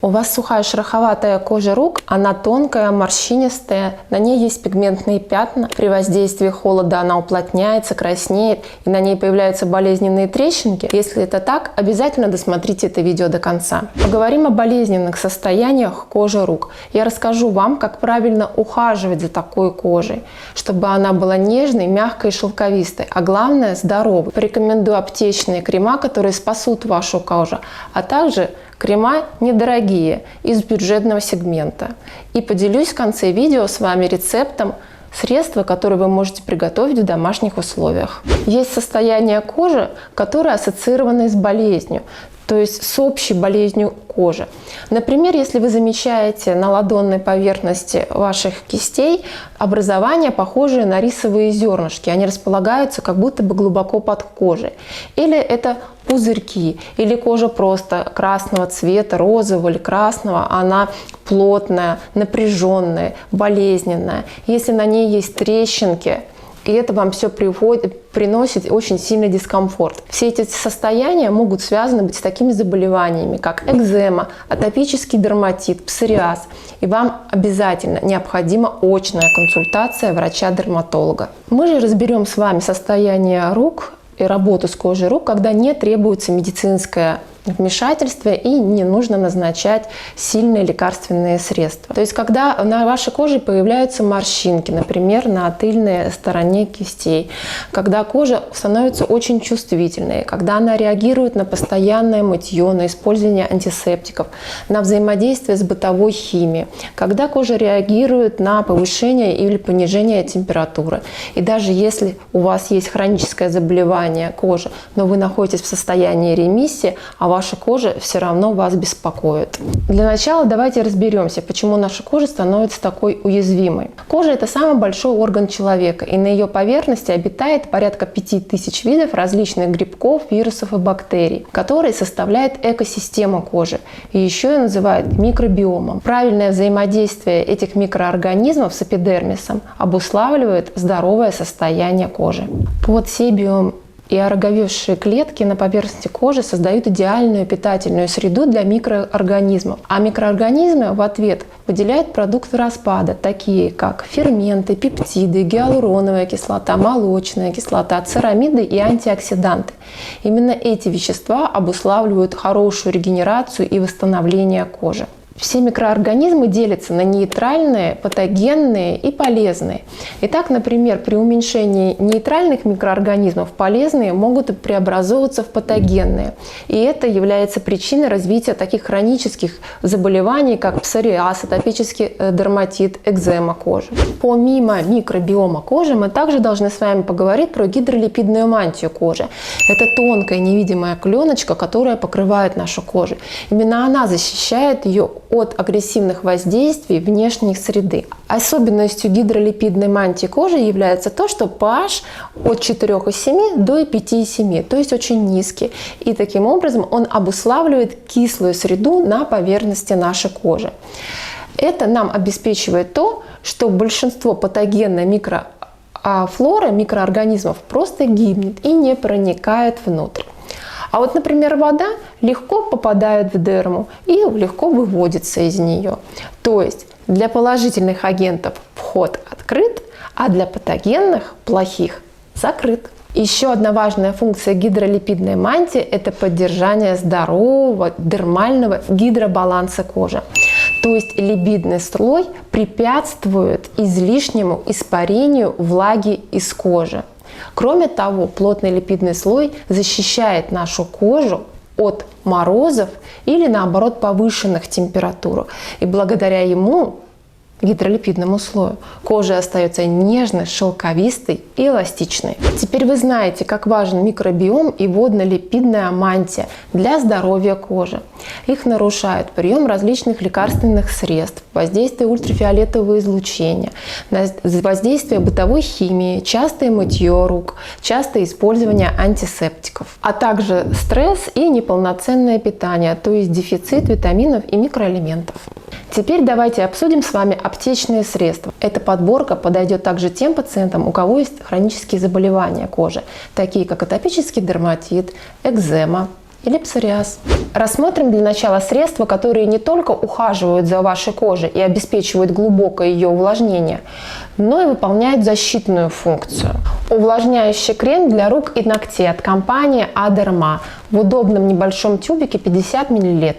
У вас сухая шероховатая кожа рук, она тонкая, морщинистая, на ней есть пигментные пятна. При воздействии холода она уплотняется, краснеет, и на ней появляются болезненные трещинки. Если это так, обязательно досмотрите это видео до конца. Поговорим о болезненных состояниях кожи рук. Я расскажу вам, как правильно ухаживать за такой кожей, чтобы она была нежной, мягкой и шелковистой, а главное – здоровой. Порекомендую аптечные крема, которые спасут вашу кожу, а также крема недорогие, из бюджетного сегмента. И поделюсь в конце видео с вами рецептом средства, которые вы можете приготовить в домашних условиях. Есть состояние кожи, которое ассоциировано с болезнью, то есть с общей болезнью кожи. Например, если вы замечаете на ладонной поверхности ваших кистей образования, похожие на рисовые зернышки. Они располагаются как будто бы глубоко под кожей. Или это пузырьки, или кожа просто красного цвета, розового или красного, она плотная, напряженная, болезненная. Если на ней есть трещинки, и это вам все приносит очень сильный дискомфорт. Все эти состояния могут связаны быть с такими заболеваниями, как экзема, атопический дерматит, псориаз. И вам обязательно необходима очная консультация врача-дерматолога. Мы же разберем с вами состояние рук и работу с кожей рук, когда не требуется медицинское вмешательство и не нужно назначать сильные лекарственные средства. То есть, когда на вашей коже появляются морщинки, например, на тыльной стороне кистей, когда кожа становится очень чувствительной, когда она реагирует на постоянное мытье, на использование антисептиков, на взаимодействие с бытовой химией, когда кожа реагирует на повышение или понижение температуры. И даже если у вас есть хроническое заболевание кожи, но вы находитесь в состоянии ремиссии, а ваша кожа все равно вас беспокоит. Для начала давайте разберемся, почему наша кожа становится такой уязвимой. Кожа – это самый большой орган человека, и на ее поверхности обитает порядка 5000 видов различных грибков, вирусов и бактерий, которые составляют экосистему кожи, и еще ее называют микробиомом. Правильное взаимодействие этих микроорганизмов с эпидермисом обуславливает здоровое состояние кожи. Подсебиум и ороговевшие клетки на поверхности кожи создают идеальную питательную среду для микроорганизмов. А микроорганизмы в ответ выделяют продукты распада, такие как ферменты, пептиды, гиалуроновая кислота, молочная кислота, церамиды и антиоксиданты. Именно эти вещества обуславливают хорошую регенерацию и восстановление кожи. Все микроорганизмы делятся на нейтральные, патогенные и полезные. Итак, например, при уменьшении нейтральных микроорганизмов полезные могут преобразовываться в патогенные. И это является причиной развития таких хронических заболеваний, как псориаз, атопический дерматит, экзема кожи. Помимо микробиома кожи, мы также должны с вами поговорить про гидролипидную мантию кожи. Это тонкая невидимая пленочка, которая покрывает нашу кожу. Именно она защищает ее от агрессивных воздействий внешней среды. Особенностью гидролипидной мантии кожи является то, что pH от 4,7 до 5,7, то есть очень низкий. И таким образом он обуславливает кислую среду на поверхности нашей кожи. Это нам обеспечивает то, что большинство патогенной микрофлоры, микроорганизмов просто гибнет и не проникает внутрь. А вот, например, вода легко попадает в дерму и легко выводится из нее. То есть для положительных агентов вход открыт, а для патогенных, плохих, закрыт. Еще одна важная функция гидролипидной мантии – это поддержание здорового дермального гидробаланса кожи. То есть липидный слой препятствует излишнему испарению влаги из кожи. Кроме того, плотный липидный слой защищает нашу кожу от морозов или, наоборот, повышенных температур. И благодаря ему, гидролипидному слою, кожа остается нежной, шелковистой и эластичной. Теперь вы знаете, как важен микробиом и водно-липидная мантия для здоровья кожи. Их нарушают прием различных лекарственных средств, воздействие ультрафиолетового излучения, воздействие бытовой химии, частое мытье рук, частое использование антисептиков, а также стресс и неполноценное питание, то есть дефицит витаминов и микроэлементов. Теперь давайте обсудим с вами аптечные средства. Эта подборка подойдет также тем пациентам, у кого есть хронические заболевания кожи, такие как атопический дерматит, экзема, или псориаз. Рассмотрим для начала средства, которые не только ухаживают за вашей кожей и обеспечивают глубокое ее увлажнение, но и выполняют защитную функцию. Увлажняющий крем для рук и ногтей от компании Aderma в удобном небольшом тюбике 50 мл.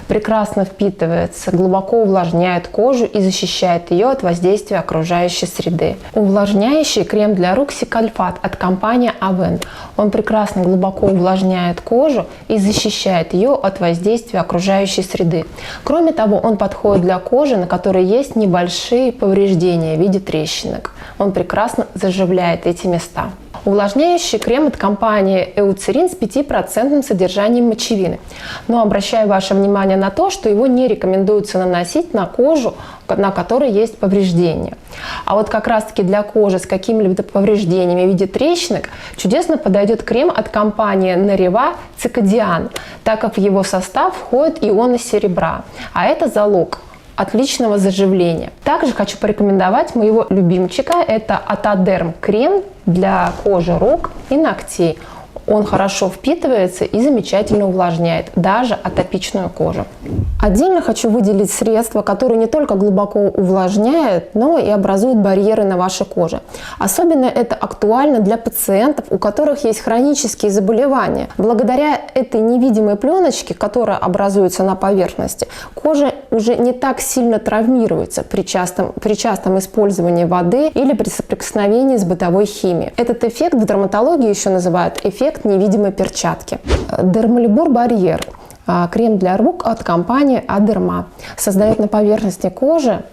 Прекрасно впитывается, глубоко увлажняет кожу и защищает ее от воздействия окружающей среды. Увлажняющий крем для рук Cicatricalfat от компании Avène. Он прекрасно глубоко увлажняет кожу и защищает ее от воздействия окружающей среды. Кроме того, он подходит для кожи, на которой есть небольшие повреждения в виде трещинок. Он прекрасно заживляет эти места. Увлажняющий крем от компании Eucerin с 5% содержанием мочевины. Но обращаю ваше внимание на то, что его не рекомендуется наносить на кожу, на которой есть повреждения. А вот как раз таки для кожи с какими-либо повреждениями в виде трещинок чудесно подойдет крем от компании Nariva Cicadian, так как в его состав входят ионы серебра, а это залог отличного заживления. Также хочу порекомендовать моего любимчика, это Atoderm крем для кожи рук и ногтей. Он хорошо впитывается и замечательно увлажняет даже атопичную кожу. Отдельно хочу выделить средства, которые не только глубоко увлажняют, но и образуют барьеры на вашей коже. Особенно это актуально для пациентов, у которых есть хронические заболевания. Благодаря этой невидимой пленочке, которая образуется на поверхности, кожа уже не так сильно травмируется при частом использовании воды или при соприкосновении с бытовой химией. Этот эффект в дерматологии еще называют эффект невидимой перчатки. Dermalibur барьер. Крем для рук от компании Aderma. Создает на поверхности кожи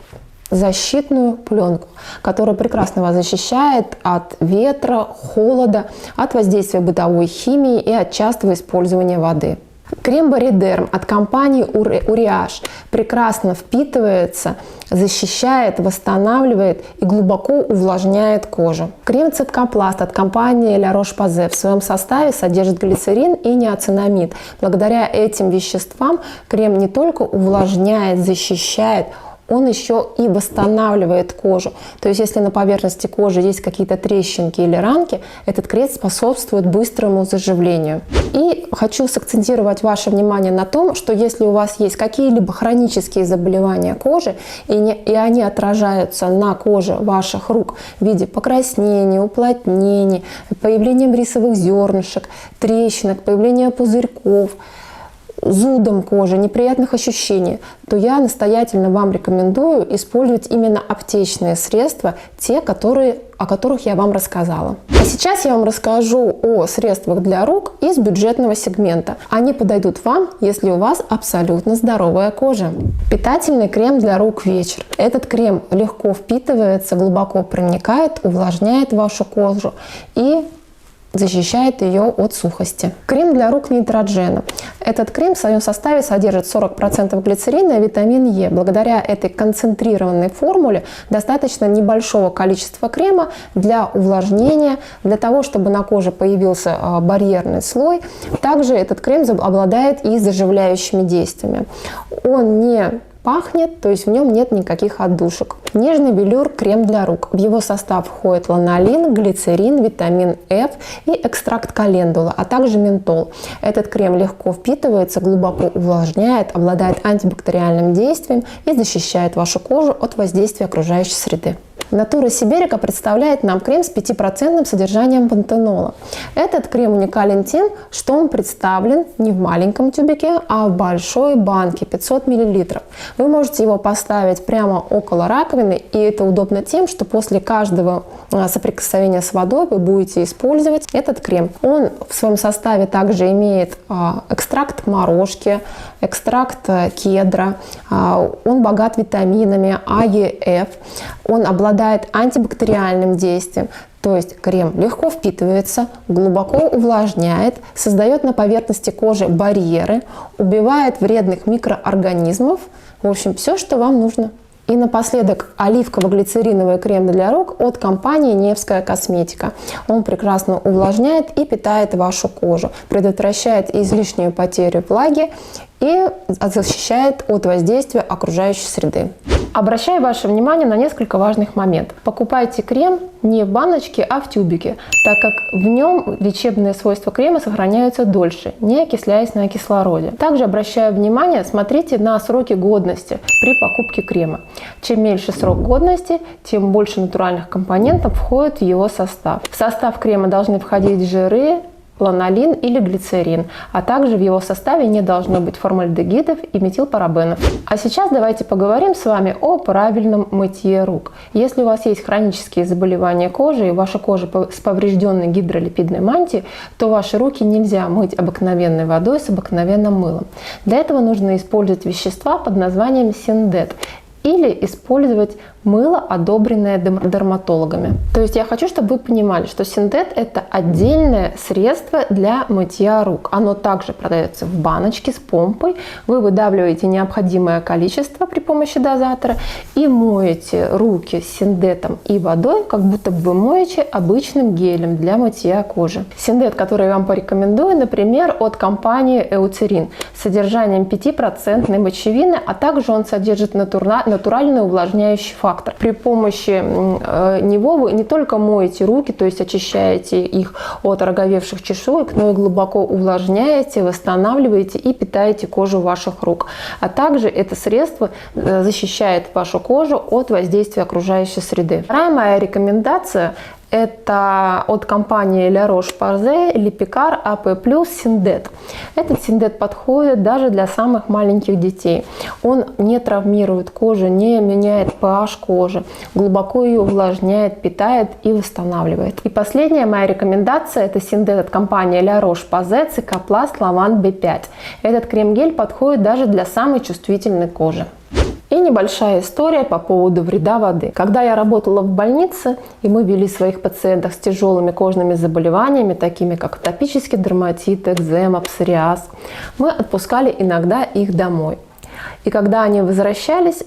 защитную пленку, которая прекрасно вас защищает от ветра, холода, от воздействия бытовой химии и от частого использования воды. Крем Баридерм от компании Uriage прекрасно впитывается, защищает, восстанавливает и глубоко увлажняет кожу. Крем Цеткопласт от компании La Roche-Posay в своем составе содержит глицерин и неоцинамид. Благодаря этим веществам крем не только увлажняет, защищает, он еще и восстанавливает кожу. То есть, если на поверхности кожи есть какие-то трещинки или ранки, этот крем способствует быстрому заживлению. И хочу сакцентировать ваше внимание на том, что если у вас есть какие-либо хронические заболевания кожи, и они отражаются на коже ваших рук в виде покраснения, уплотнений, появления рисовых зернышек, трещинок, появления пузырьков, зудом кожи, неприятных ощущений, то я настоятельно вам рекомендую использовать именно аптечные средства, те, о которых я вам рассказала. А сейчас я вам расскажу о средствах для рук из бюджетного сегмента. Они подойдут вам, если у вас абсолютно здоровая кожа. Питательный крем для рук вечер. Этот крем легко впитывается, глубоко проникает, увлажняет вашу кожу и защищает ее от сухости. Крем для рук Нейтрогена. Этот крем в своем составе содержит 40% глицерина и витамин Е. Благодаря этой концентрированной формуле достаточно небольшого количества крема для увлажнения, для того, чтобы на коже появился барьерный слой. Также этот крем обладает и заживляющими действиями. Он не пахнет, то есть в нем нет никаких отдушек. Нежный велюр крем для рук. В его состав входит ланолин, глицерин, витамин F и экстракт календулы, а также ментол. Этот крем легко впитывается, глубоко увлажняет, обладает антибактериальным действием и защищает вашу кожу от воздействия окружающей среды. Natura Siberica представляет нам крем с 5% содержанием пантенола. Этот крем уникален тем, что он представлен не в маленьком тюбике, а в большой банке 500 мл. Вы можете его поставить прямо около раковины, и это удобно тем, что после каждого соприкосновения с водой вы будете использовать этот крем. Он в своем составе также имеет экстракт морожки, экстракт кедра, он богат витаминами А, Е, Ф, он обладает антибактериальным действием, то есть крем легко впитывается, глубоко увлажняет, создает на поверхности кожи барьеры, убивает вредных микроорганизмов, в общем, все, что вам нужно. И напоследок оливково-глицериновый крем для рук от компании Невская косметика. Он прекрасно увлажняет и питает вашу кожу, предотвращает излишнюю потерю влаги и защищает от воздействия окружающей среды. Обращаю ваше внимание на несколько важных моментов. Покупайте крем не в баночке, а в тюбике, так как в нем лечебные свойства крема сохраняются дольше, не окисляясь на кислороде. Также обращаю внимание, смотрите на сроки годности при покупке крема. Чем меньше срок годности, тем больше натуральных компонентов входит в его состав. В состав крема должны входить жиры, ланолин или глицерин, а также в его составе не должно быть формальдегидов и метилпарабенов. А сейчас давайте поговорим с вами о правильном мытье рук. Если у вас есть хронические заболевания кожи и ваша кожа с поврежденной гидролипидной мантией, то ваши руки нельзя мыть обыкновенной водой с обыкновенным мылом. Для этого нужно использовать вещества под названием синдет или использовать мыло, одобренное дерматологами. То есть я хочу, чтобы вы понимали, что синдет – это отдельное средство для мытья рук. Оно также продается в баночке с помпой. Вы выдавливаете необходимое количество при помощи дозатора и моете руки синдетом и водой, как будто бы вы моете обычным гелем для мытья кожи. Синдет, который я вам порекомендую, например, от компании Eucerin с содержанием 5% мочевины, а также он содержит натуральный увлажняющий фактор. При помощи него вы не только моете руки, то есть очищаете их от роговевших чешуек, но и глубоко увлажняете, восстанавливаете и питаете кожу ваших рук. А также это средство защищает вашу кожу от воздействия окружающей среды. Вторая моя рекомендация – это от компании La Roche-Posay Lipicar AP+ Sindet. Этот синдет подходит даже для самых маленьких детей. Он не травмирует кожу, не меняет pH кожи, глубоко ее увлажняет, питает и восстанавливает. И последняя моя рекомендация – это синдет от компании La Roche-Posay Cicaplast Lavande B5. Этот крем-гель подходит даже для самой чувствительной кожи. И небольшая история по поводу вреда воды. Когда я работала в больнице, и мы вели своих пациентов с тяжелыми кожными заболеваниями, такими как атопический дерматит, экзема, псориаз, мы отпускали иногда их домой. И когда они возвращались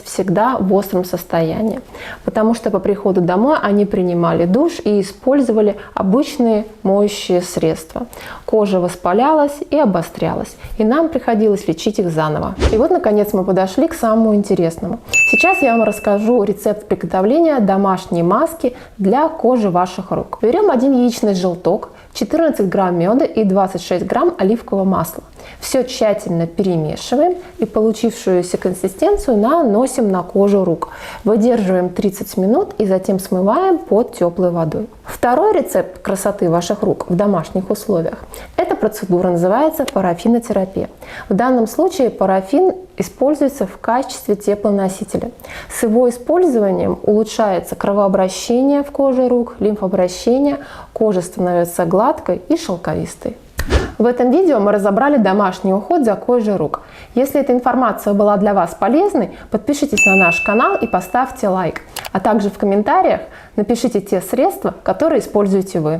всегда в остром состоянии, потому что по приходу домой они принимали душ и использовали обычные моющие средства. Кожа воспалялась и обострялась, и нам приходилось лечить их заново. И вот, наконец, мы подошли к самому интересному. Сейчас я вам расскажу рецепт приготовления домашней маски для кожи ваших рук. Берем 1 яичный желток, 14 грамм меда и 26 грамм оливкового масла. Все тщательно перемешиваем и получившуюся консистенцию наносим на кожу рук. Выдерживаем 30 минут и затем смываем под теплой водой. Второй рецепт красоты ваших рук в домашних условиях. Эта процедура называется парафинотерапия. В данном случае парафин используется в качестве теплоносителя. С его использованием улучшается кровообращение в коже рук, лимфообращение, кожа становится гладкой и шелковистой. В этом видео мы разобрали домашний уход за кожей рук. Если эта информация была для вас полезной, подпишитесь на наш канал и поставьте лайк. А также в комментариях напишите те средства, которые используете вы.